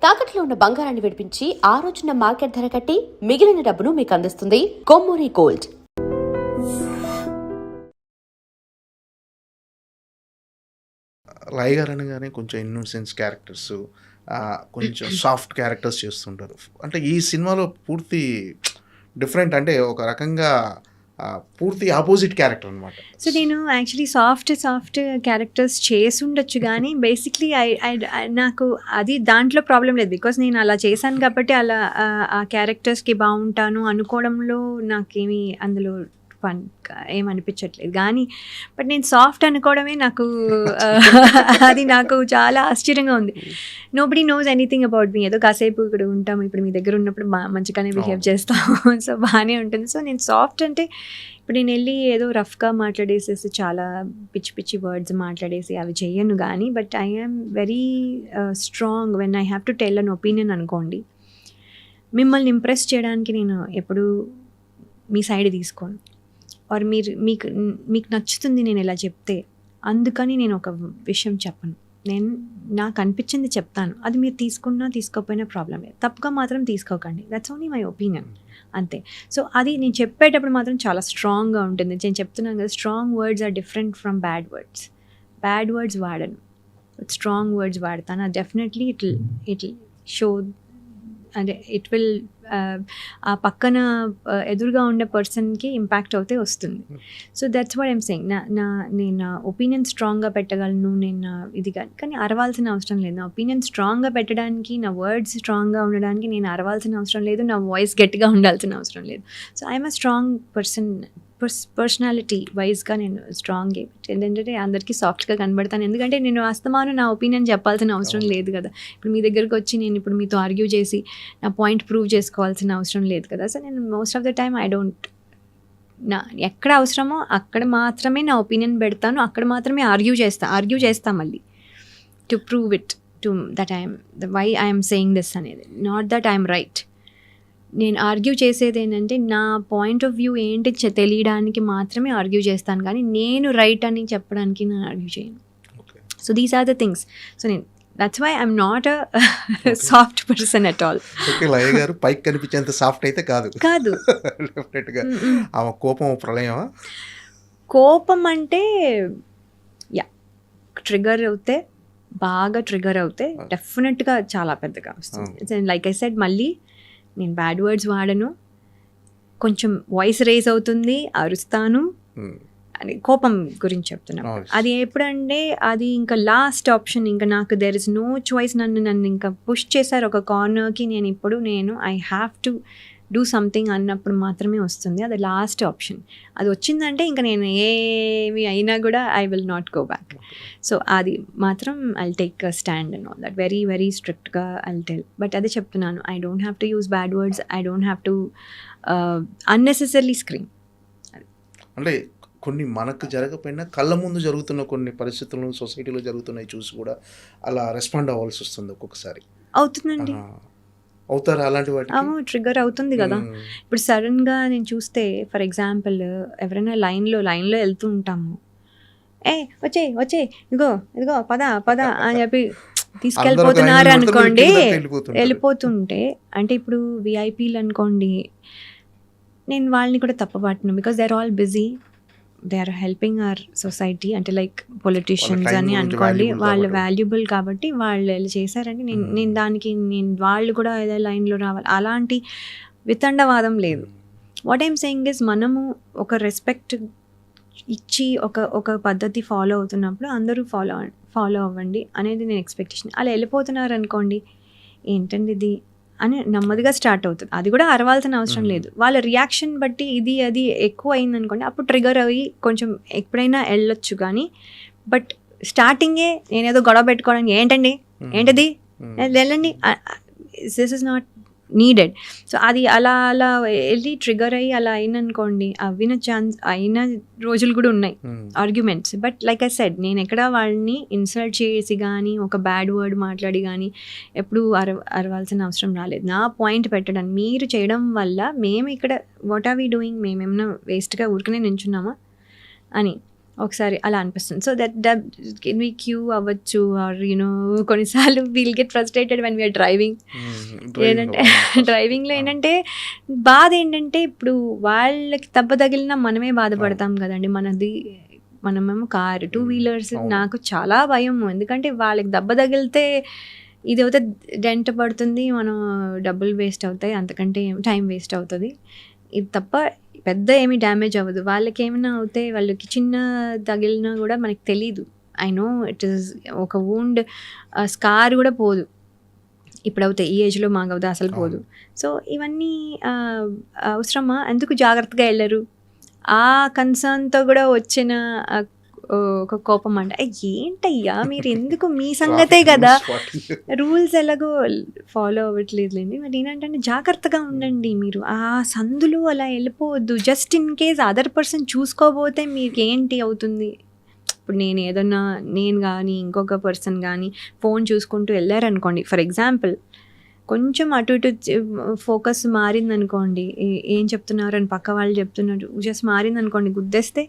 తాకట్లో ఉన్న బంగారాన్ని విడిపించి ఆ రోజున మార్కెట్ ధర కట్టి మిగిలిన డబ్బును మీకు అందిస్తుంది కొమ్మూరి గోల్డ్. రాయ్ గారు అనగానే కొంచెం ఇన్నోసెన్స్ క్యారెక్టర్స్, కొంచెం సాఫ్ట్ క్యారెక్టర్స్ చేస్తుంటారు. అంటే ఈ సినిమాలో పూర్తి డిఫరెంట్, అంటే ఒక రకంగా పూర్తి ఆపోజిట్ క్యారెక్టర్ అనమాట. సో నేను యాక్చువల్లీ సాఫ్ట్ క్యారెక్టర్స్ చేసి ఉండొచ్చు కానీ బేసిక్లీ నాకు అది దాంట్లో ప్రాబ్లం లేదు. బికాస్ నేను అలా చేశాను కాబట్టి అలా ఆ క్యారెక్టర్స్కి బాగుంటాను అనుకోవడంలో నాకేమీ అందులో ఏమనిపించట్లేదు. కానీ బట్ నేను సాఫ్ట్ అనుకోవడమే నాకు అది నాకు చాలా ఆశ్చర్యంగా ఉంది. Nobody nose anything about me. ఏదో కాసేపు ఇక్కడ ఉంటాము, ఇప్పుడు మీ దగ్గర ఉన్నప్పుడు మంచిగానే బిహేవ్ చేస్తాము, సో బాగానే ఉంటుంది. సో నేను సాఫ్ట్ అంటే ఇప్పుడు నేను వెళ్ళి ఏదో రఫ్గా మాట్లాడేసేసి చాలా పిచ్చి పిచ్చి వర్డ్స్ మాట్లాడేసి అవి చెయ్యను. కానీ but I am very strong when I have to tell an opinion అనుకోండి. మిమ్మల్ని ఇంప్రెస్ చేయడానికి నేను ఎప్పుడు మీ సైడ్ తీసుకోను. ఆర్ మీకు నచ్చుతుంది నేను ఇలా చెప్తే, అందుకని నేను ఒక విషయం చెప్పను. నేను నాకు అనిపించింది చెప్తాను. అది మీరు తీసుకున్నా తీసుకోకపోయినా ప్రాబ్లం లేదు. తప్పుగా మాత్రం తీసుకోకండి. దట్స్ ఓన్లీ మై ఒపీనియన్, అంతే. సో అది నేను చెప్పేటప్పుడు మాత్రం చాలా స్ట్రాంగ్గా ఉంటుంది. నేను చెప్తున్నాను కదా, strong words are different from bad words. Bad words వాడను, స్ట్రాంగ్ వర్డ్స్ వాడతాను. అది డెఫినెట్లీ ఇట్ షో, అంటే ఇట్ విల్ ఆ పక్కన ఎదురుగా ఉండే పర్సన్కి ఇంపాక్ట్ అవుతే వస్తుంది. So that's what I'm saying. నేను ఒపీనియన్ స్ట్రాంగ్గా పెట్టగలను, నేను ఇది కానీ అరవాల్సిన అవసరం లేదు. నా ఒపీనియన్ స్ట్రాంగ్గా పెట్టడానికి, నా వర్డ్స్ స్ట్రాంగ్గా ఉండడానికి నేను అరవాల్సిన అవసరం లేదు, నా వాయిస్ గట్టిగా ఉండాల్సిన అవసరం లేదు. So I'm a strong personality వైజ్గా నేను స్ట్రాంగ్. ఏంటంటే అందరికీ సాఫ్ట్గా కనబడతాను, ఎందుకంటే నేను అస్తమాను నా ఒపీనియన్ చెప్పాల్సిన అవసరం లేదు కదా. ఇప్పుడు మీ దగ్గరకు వచ్చి నేను ఇప్పుడు మీతో ఆర్గ్యూ చేసి నా పాయింట్ ప్రూవ్ చేసుకోవాల్సిన అవసరం లేదు కదా. సో నేను మోస్ట్ ఆఫ్ ద టైమ్ ఎక్కడ అవసరమో అక్కడ మాత్రమే నా ఒపీనియన్ పెడతాను, అక్కడ మాత్రమే ఆర్గ్యూ చేస్తా మళ్ళీ to prove it to that why I'm saying this అనేది. Not that I'm right. నేను ఆర్గ్యూ చేసేది ఏంటంటే నా పాయింట్ ఆఫ్ వ్యూ ఏంటి తెలియడానికి మాత్రమే ఆర్గ్యూ చేస్తాను, కానీ నేను రైట్ అని చెప్పడానికి నేను ఆర్గ్యూ చేయను. So these are the things. So నేను that's why I'm not a soft person at all. లయ గారు పైకి కనిపించేంత సాఫ్ట్ అయితే కాదు. డెఫినెట్గా ఆమె కోపం ప్రళయం. కోపం అంటే బాగా ట్రిగర్ అవుతే డెఫినెట్గా చాలా పెద్దగా వస్తుంది. లైక్ ఐ సెడ్, మళ్ళీ నేను బ్యాడ్ వర్డ్స్ వాడను. కొంచెం వాయిస్ రేజ్ అవుతుంది, అరుస్తాను అని కోపం గురించి చెప్తున్నాను. అది ఎప్పుడంటే అది ఇంకా లాస్ట్ ఆప్షన్. ఇంకా నాకు దెర్ ఇస్ నో చాయిస్. నన్ను ఇంకా పుష్ చేశారు ఒక కార్నర్కి. నేను I have to do something అన్నప్పుడు మాత్రమే వస్తుంది. అది లాస్ట్ ఆప్షన్. అది వచ్చిందంటే ఇంకా నేను ఏమి అయినా కూడా I will not go back. So అది మాత్రం I'll take a stand and all that. Very very స్ట్రిక్ట్గా ఐల్ టెల్. బట్ అదే చెప్తున్నాను, I don't have to use bad words. I don't have to unnecessary scream. అంటే కొన్ని మనకు జరగకపోయినా కళ్ళ ముందు జరుగుతున్న కొన్ని పరిస్థితులు సొసైటీలో జరుగుతున్నాయి చూసి కూడా అలా రెస్పాండ్ అవ్వాల్సి వస్తుంది ఒక్కొక్కసారి. అవుతుందండి. అవుతారా అలాంటి వాటి? ట్రిగర్ అవుతుంది కదా. ఇప్పుడు సడన్గా నేను చూస్తే, ఫర్ ఎగ్జాంపుల్ ఎవరైనా లైన్లో వెళ్తూ ఉంటాము, వచ్చే ఇదిగో పద అని చెప్పి తీసుకెళ్ళిపోతున్నారు అనుకోండి, వెళ్ళిపోతుంటే, అంటే ఇప్పుడు విఐపీలు అనుకోండి, నేను వాళ్ళని కూడా తప్పబట్టను. Because they are all busy, they are helping our society. అంటే లైక్ పొలిటీషియన్స్ అని అనుకోండి, వాళ్ళు వాల్యుబుల్ కాబట్టి వాళ్ళు చేశారంటే నేను దానికి వాళ్ళు కూడా ఏదో లైన్లో రావాలి, అలాంటి వితండవాదం లేదు. వాట్ ఐమ్ సెయింగ్ ఇస్, మనము ఒక రెస్పెక్ట్ ఇచ్చి ఒక పద్ధతి ఫాలో అవుతున్నప్పుడు అందరూ ఫాలో అవ్వండి అనేది నేను ఎక్స్పెక్టేషన్. అలా వెళ్ళిపోతున్నారు అనుకోండి, ఏంటండి ఇది అని నెమ్మదిగా స్టార్ట్ అవుతుంది. అది కూడా అరవాల్సిన అవసరం లేదు. వాళ్ళ రియాక్షన్ బట్టి అది ఎక్కువ అయింది అనుకోండి, అప్పుడు ట్రిగర్ అయ్యి కొంచెం ఎప్పుడైనా వెళ్ళొచ్చు. కానీ బట్ స్టార్టింగే నేనేదో గొడవ పెట్టుకోవడానికి ఏంటది వెళ్ళండి, this is not needed. So అది అలా వెళ్ళి ట్రిగర్ అయ్యి అలా అయిననుకోండి, అయిన రోజులు కూడా ఉన్నాయి arguments. But like I said, నేను ఎక్కడ వాళ్ళని ఇన్సల్ట్ చేసి కానీ ఒక బ్యాడ్ వర్డ్ మాట్లాడి కానీ ఎప్పుడు అరవాల్సిన అవసరం రాలేదు. నా పాయింట్ పెట్టడానికి మీరు చేయడం వల్ల మేము ఇక్కడ వాట్ ఆర్ వీ డూయింగ్, మేమేమన్నా వేస్ట్గా ఊరికనే నించున్నామా అని. ఒకసారి అలా అనిపిస్తుంది. So that can be queue అవ్వచ్చు ఆర్ కొన్నిసార్లు we'll get frustrated when we are driving. ఏంటంటే డ్రైవింగ్లో ఏంటంటే బాధ ఏంటంటే ఇప్పుడు వాళ్ళకి దెబ్బ తగిలినా మనమే బాధపడతాం కదండి. మనమేమో కారు 2 వీలర్స్ నాకు చాలా భయం, ఎందుకంటే వాళ్ళకి దెబ్బ తగిలితే ఇది అయితే డెంట్ పడుతుంది, మనం డబ్బులు వేస్ట్ అవుతాయి, అంతకంటే టైం వేస్ట్ అవుతుంది. ఇది తప్ప పెద్ద ఏమీ డ్యామేజ్ అవ్వదు. వాళ్ళకి ఏమైనా అవుతే వాళ్ళకి చిన్న తగిలినా కూడా మనకి తెలీదు. ఐ నో ఇట్ ఈస్ ఒక వూండ్ స్కార్ కూడా పోదు. ఇప్పుడు అవుతాయి, ఈ ఏజ్లో మాకు అవుతాయి, అసలు పోదు. సో ఇవన్నీ అవసరమా? ఎందుకు జాగ్రత్తగా వెళ్ళరు? ఆ కన్సర్న్తో కూడా వచ్చిన ఒక కోపం అంటే ఏంటయ్యా మీరు ఎందుకు మీ సంగతే కదా, రూల్స్ ఎలాగో ఫాలో అవ్వట్లేదులేండి. మరి ఏంటంటే జాగ్రత్తగా ఉండండి, మీరు ఆ సందులు అలా వెళ్ళిపోవద్దు. Just in case other person చూసుకోబోతే మీకు ఏంటి అవుతుంది? ఇప్పుడు నేను కానీ ఇంకొక పర్సన్ కానీ ఫోన్ చూసుకుంటూ వెళ్ళారనుకోండి, ఫర్ ఎగ్జాంపుల్ కొంచెం అటు ఇటు ఫోకస్ మారిందనుకోండి, ఏం చెప్తున్నారని పక్క వాళ్ళు చెప్తున్నారు జస్ట్ మారిందనుకోండి, గుద్దేస్తే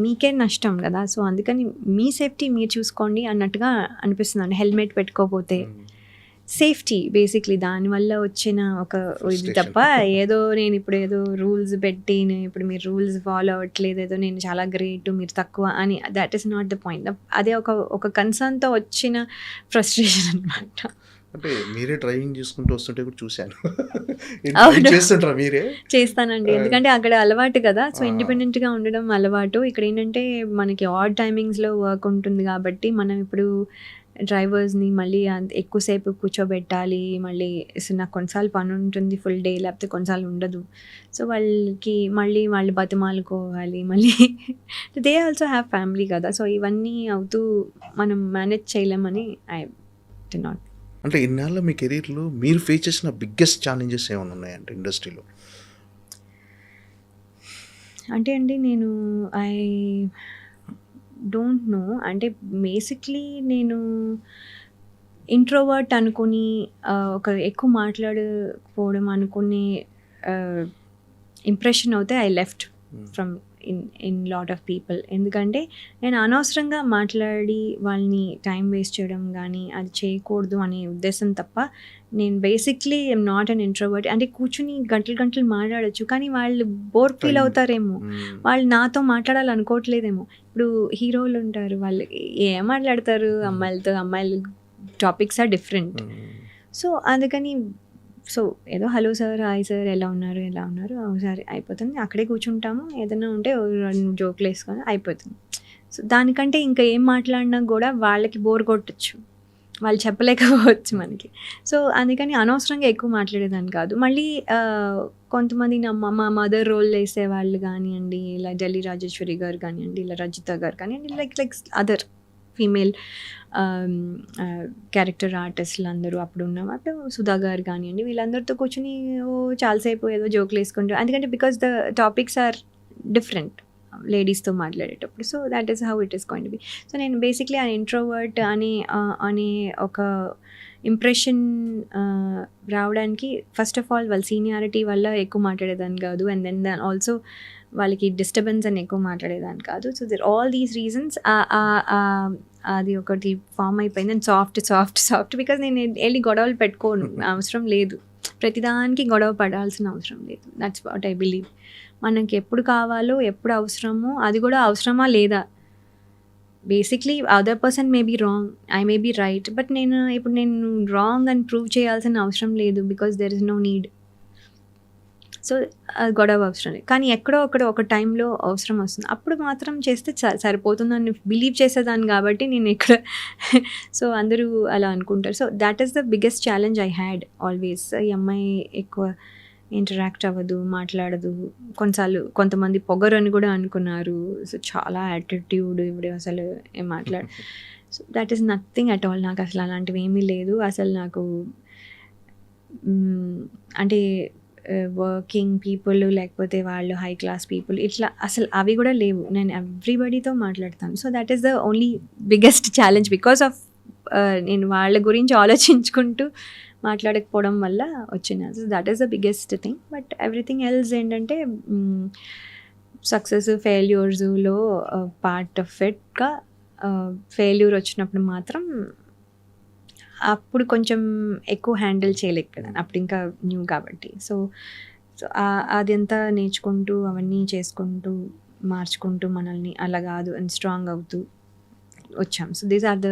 మీకే నష్టం కదా. సో అందుకని మీ సేఫ్టీ మీరు చూసుకోండి అన్నట్టుగా అనిపిస్తుంది. హెల్మెట్ పెట్టుకోకపోతే సేఫ్టీ బేసిక్లీ దానివల్ల వచ్చిన ఒక ఇది తప్ప నేను ఇప్పుడు ఏదో రూల్స్ పెట్టి ఇప్పుడు మీరు రూల్స్ ఫాలో అవ్వట్లేదు, ఏదో నేను చాలా గ్రేట్ మీరు తక్కువ అని, that is not the point. అదే ఒక కన్సర్న్తో వచ్చిన ఫ్రస్ట్రేషన్ అనమాట. అంటే మీరే డ్రైవింగ్ చేసుకుంటూ వస్తుంటే కూడా చూశాను. చేస్తుంటారా మీరే? చేస్తానండి, ఎందుకంటే అక్కడ అలవాటు కదా. సో ఇండిపెండెంట్గా ఉండడం అలవాటు. ఇక్కడ ఏంటంటే మనకి ఆడ్ టైమింగ్స్లో వర్క్ ఉంటుంది కాబట్టి మనం ఇప్పుడు డ్రైవర్స్ని మళ్ళీ ఎక్కువసేపు కూర్చోబెట్టాలి, మళ్ళీ నాకు కొన్నిసార్లు పని ఉంటుంది ఫుల్ డే, లేకపోతే కొన్నిసార్లు ఉండదు. సో వాళ్ళు బతిమాలుకోవాలి, మళ్ళీ దే ఆల్సో హ్యావ్ ఫ్యామిలీ కదా. సో ఇవన్నీ అవుతూ మనం మేనేజ్ చేయలేమని ఐ డి నాట్. అంటే ఇన్నాళ్ళ మీ కెరీర్లో మీరు ఫేస్ చేసిన బిగ్గెస్ట్ ఛాలెంజెస్ ఏమైనా ఉన్నాయంటే ఇండస్ట్రీలో? అంటే అండి నేను ఐ డోంట్ నో, అంటే బేసిక్లీ నేను ఇంట్రోవర్ట్ అనుకుని ఒక ఎక్కువ మాట్లాడకపోవడం అనుకునే ఇంప్రెషన్ అవుతే I left from in lot of people. ఎందుకంటే నేను అనవసరంగా మాట్లాడి వాళ్ళని టైం వేస్ట్ చేయడం కానీ అది చేయకూడదు అనే ఉద్దేశం తప్ప, నేను basically I'm not an introvert. అంటే కూర్చుని గంటలు మాట్లాడచ్చు, కానీ వాళ్ళు బోర్ ఫీల్ అవుతారేమో, వాళ్ళు నాతో మాట్లాడాలనుకోవట్లేదేమో. ఇప్పుడు హీరోలు ఉంటారు, వాళ్ళు ఏం మాట్లాడతారు అమ్మాయిలు టాపిక్స్ ఆర్ డిఫరెంట్. సో అందుకని ఏదో హలో సార్, హాయ్ సార్, ఎలా ఉన్నారు ఒకసారి అయిపోతుంది, అక్కడే కూర్చుంటాము, ఏదైనా ఉంటే 2 జోకులు వేసుకొని అయిపోతుంది. సో దానికంటే ఇంకా ఏం మాట్లాడినా కూడా వాళ్ళకి బోర్ కొట్టచ్చు, వాళ్ళు చెప్పలేకపోవచ్చు మనకి. సో అందుకని అనవసరంగా ఎక్కువ మాట్లాడేదాన్ని కాదు. మళ్ళీ కొంతమంది మా మదర్ రోల్ వేసేవాళ్ళు కానివ్వండి, ఇలా ఢిల్లీ రాజేశ్వరి గారు కానివ్వండి, ఇలా రజిత గారు కానివ్వండి, లైక్ అదర్ ఫీమేల్ క్యారెక్టర్ ఆర్టిస్టులు అందరూ అప్పుడు సుధా గారు కానివ్వండి, వీళ్ళందరితో కూర్చొని చాలాసేపు ఏదో జోకులు వేసుకుంటారు. ఎందుకంటే because the topics are different లేడీస్తో మాట్లాడేటప్పుడు. So that is how it is going to be. So నేను బేసిక్లీ ఆ ఇంట్రోవర్ట్ అనే ఒక ఇంప్రెషన్ రావడానికి ఫస్ట్ ఆఫ్ ఆల్ వాళ్ళ సీనియారిటీ వల్ల ఎక్కువ మాట్లాడేదాన్ని కాదు, అండ్ దెన్ ఆల్సో వాళ్ళకి డిస్టర్బెన్స్ అని ఎక్కువ మాట్లాడేదాన్ని కాదు. So there all these reasons అది ఒకటి ఫామ్ అయిపోయింది. అండ్ సాఫ్ట్ బికాజ్ నేను వెళ్ళి గొడవలు పెట్టుకోను, అవసరం లేదు, ప్రతిదానికి గొడవ పడాల్సిన అవసరం లేదు. That's what I believe. మనకి ఎప్పుడు కావాలో ఎప్పుడు అవసరమో అది కూడా అవసరమా లేదా, basically other person may be wrong, I may be right, but నేను రాంగ్ అని ప్రూవ్ చేయాల్సిన అవసరం లేదు, because there is no need. So గొడవ అవసరం లేదు, కానీ ఎక్కడో ఒక టైంలో అవసరం వస్తుంది, అప్పుడు మాత్రం చేస్తే సరిపోతుందని బిలీవ్ చేసేదాన్ని కాబట్టి నేను ఇక్కడ. సో అందరూ అలా అనుకుంటారు. So that is the biggest challenge I had always. ఈ అమ్మాయి ఎక్కువ ఇంటరాక్ట్ అవ్వదు, మాట్లాడదు, కొంతమంది పొగరు అని కూడా అనుకున్నారు. సో చాలా యాటిట్యూడ్, ఇప్పుడు అసలు ఏం మాట్లాడు. So that is nothing at all. నాకు అసలు అలాంటివి ఏమీ లేదు. అసలు నాకు అంటే వర్కింగ్ పీపుల్ లేకపోతే వాళ్ళు హై క్లాస్ పీపుల్ ఇట్లా అసలు అవి కూడా లేవు. నేను ఎవ్రీబడితో మాట్లాడతాను. So that is the only biggest challenge because of నేను వాళ్ళ గురించి ఆలోచించుకుంటూ మాట్లాడకపోవడం వల్ల వచ్చిన. So that is the biggest thing. But everything else ఏంటంటే సక్సెస్ ఫెయిల్యూర్స్లో పార్ట్ ఆఫ్ ఇట్గా ఫెయిల్యూర్ వచ్చినప్పుడు మాత్రం అప్పుడు కొంచెం ఎక్కువ హ్యాండిల్ చేయలేకపోయాను, అప్పుడు ఇంకా న్యూ కాబట్టి. సో అదంతా నేర్చుకుంటూ అవన్నీ చేసుకుంటూ మార్చుకుంటూ మనల్ని అలా కాదు అని స్ట్రాంగ్ అవుతూ వచ్చాం. So these are the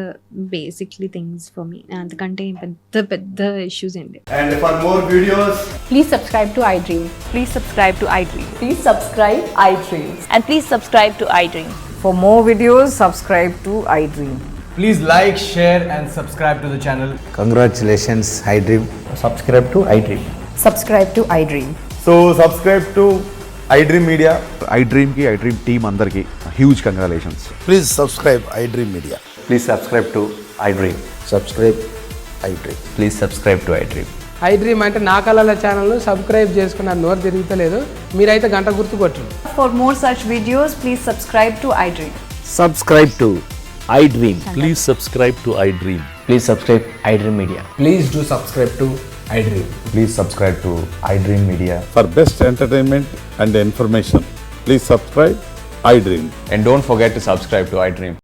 basically things for me. అంతకంటే పెద్ద పెద్ద ఇష్యూస్ ఏంటి. And for more videos, Please subscribe to iDream. Please subscribe to iDream. Please subscribe iDream. And please subscribe to iDream. For more videos, subscribe to iDream. please like, share and subscribe to the channel. Congratulations, iDream. Subscribe to iDream. Subscribe to iDream. So subscribe to iDream Media. iDream की iDream team अंदर की huge congratulations. Please subscribe iDream Media. Please subscribe to iDream. Subscribe iDream. Please subscribe to iDream. iDream అంటే నా కళల ఛానల్ను subscribe చేసుకున్న నోరు తిరుగుతలేదు, మీరైతే గంట గుర్తు కొట్టండి. For more such videos, please subscribe to iDream. Subscribe to iDream. Please subscribe to iDream. Please subscribe iDream Media. Please do subscribe to iDream. Please subscribe to iDream Media. For best entertainment and information, please subscribe iDream. And don't forget to subscribe to iDream.